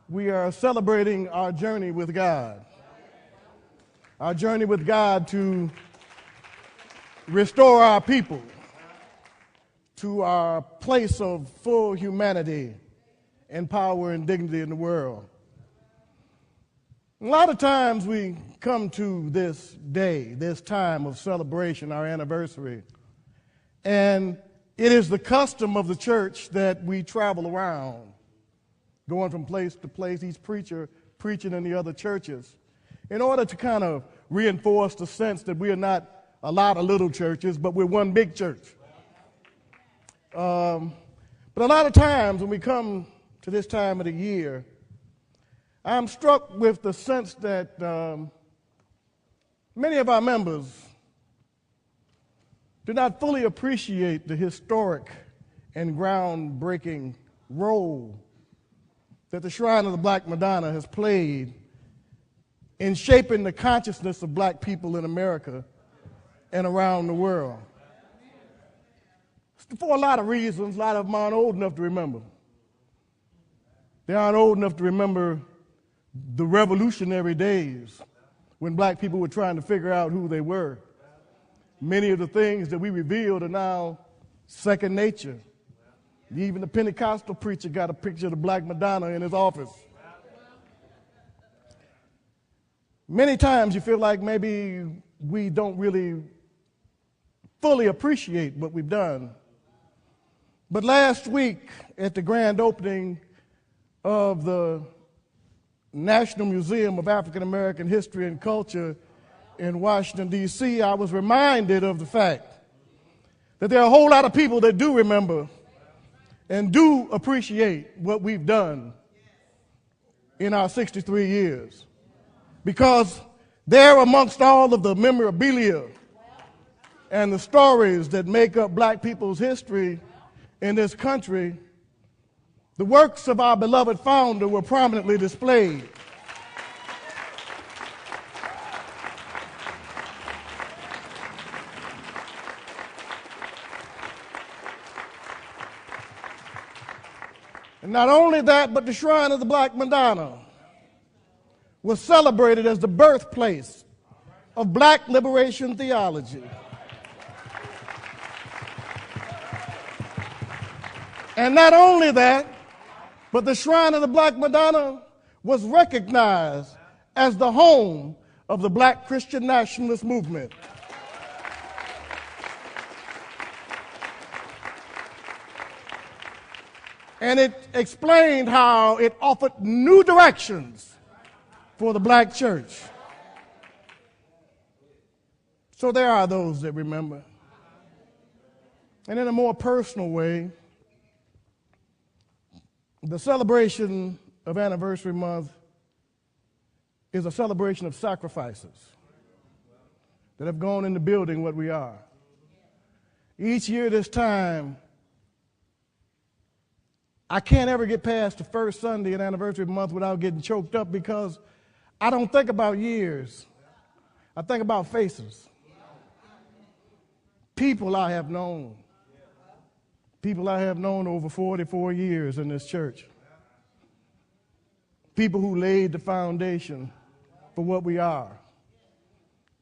we are celebrating our journey with God. Our journey with God to restore our people to our place of full humanity and power and dignity in the world. A lot of times we come to this day, this time of celebration, our anniversary, and it is the custom of the church that we travel around, going from place to place, each preacher preaching in the other churches, in order to kind of reinforce the sense that we are not a lot of little churches, but we're one big church. But a lot of times when we come to this time of the year, I'm struck with the sense that many of our members do not fully appreciate the historic and groundbreaking role that the Shrine of the Black Madonna has played in shaping the consciousness of black people in America and around the world. For a lot of reasons, a lot of them aren't old enough to remember. They aren't old enough to remember the revolutionary days when black people were trying to figure out who they were. Many of the things that we revealed are now second nature. Even the Pentecostal preacher got a picture of the Black Madonna in his office. Many times you feel like maybe we don't really fully appreciate what we've done. But last week at the grand opening of the National Museum of African American History and Culture in Washington, D.C., I was reminded of the fact that there are a whole lot of people that do remember and do appreciate what we've done in our 63 years. Because there, amongst all of the memorabilia and the stories that make up black people's history in this country, the works of our beloved founder were prominently displayed. And not only that, but the Shrine of the Black Madonna was celebrated as the birthplace of black liberation theology. And not only that, but the Shrine of the Black Madonna was recognized as the home of the black Christian nationalist movement. And it explained how it offered new directions for the black church. So there are those that remember. And in a more personal way, the celebration of Anniversary Month is a celebration of sacrifices that have gone into building what we are. Each year this time, I can't ever get past the first Sunday in Anniversary Month without getting choked up because I don't think about years. I think about faces. People I have known. People I have known over 44 years in this church. People who laid the foundation for what we are.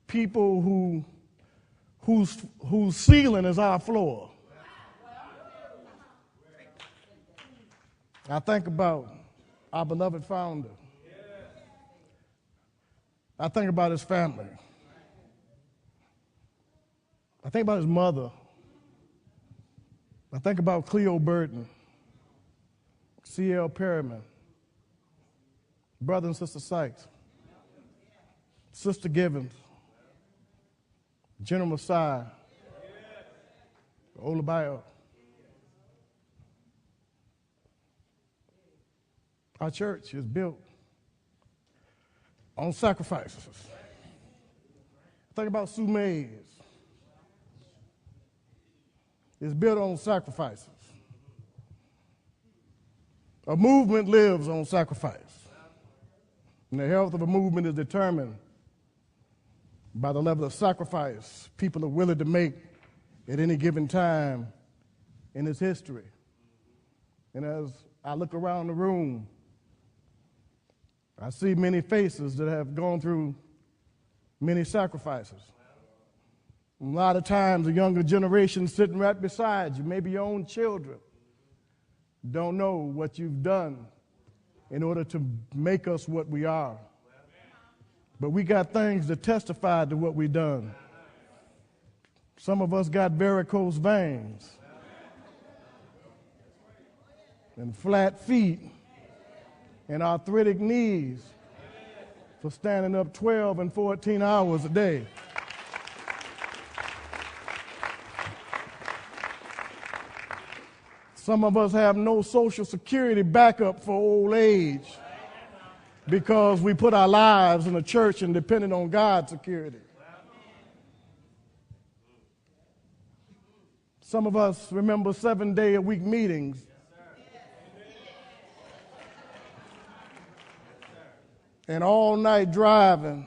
People whose ceiling is our floor. I think about our beloved founder. I think about his family. I think about his mother. I think about Cleo Burton, C.L. Perryman, Brother and Sister Sykes, Sister Givens, General Messiah, Olabayo. Our church is built on sacrifices. Think about Sue Mays. It's built on sacrifices. A movement lives on sacrifice. And the health of a movement is determined by the level of sacrifice people are willing to make at any given time in its history. And as I look around the room, I see many faces that have gone through many sacrifices. A lot of times, the younger generation sitting right beside you, maybe your own children, don't know what you've done in order to make us what we are. But we got things that testify to what we've done. Some of us got varicose veins and flat feet and arthritic knees for standing up 12 and 14 hours a day. Some of us have no Social Security backup for old age because we put our lives in the church and depended on God's security. Some of us remember 7-day-a-week meetings. And all-night driving,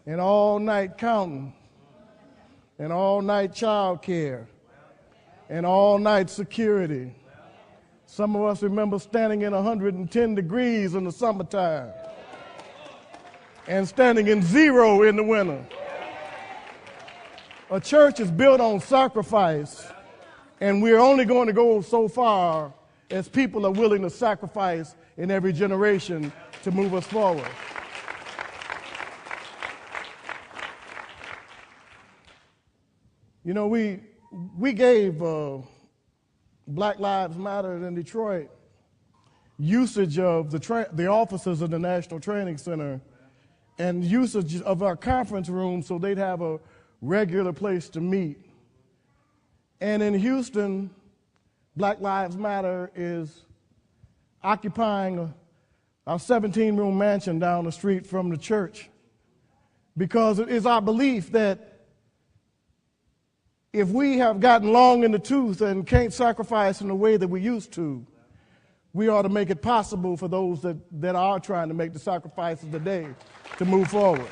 and all-night counting, and all-night child care, and all-night security. Some of us remember standing in 110 degrees in the summertime and standing in 0 in the winter. A church is built on sacrifice, and we're only going to go so far as people are willing to sacrifice in every generation to move us forward. You know, we gave Black Lives Matter in Detroit usage of the offices of the National Training Center and usage of our conference room so they'd have a regular place to meet. And in Houston, Black Lives Matter is occupying our 17-room mansion down the street from the church because it is our belief that if we have gotten long in the tooth and can't sacrifice in the way that we used to, we ought to make it possible for those that are trying to make the sacrifices today to move forward.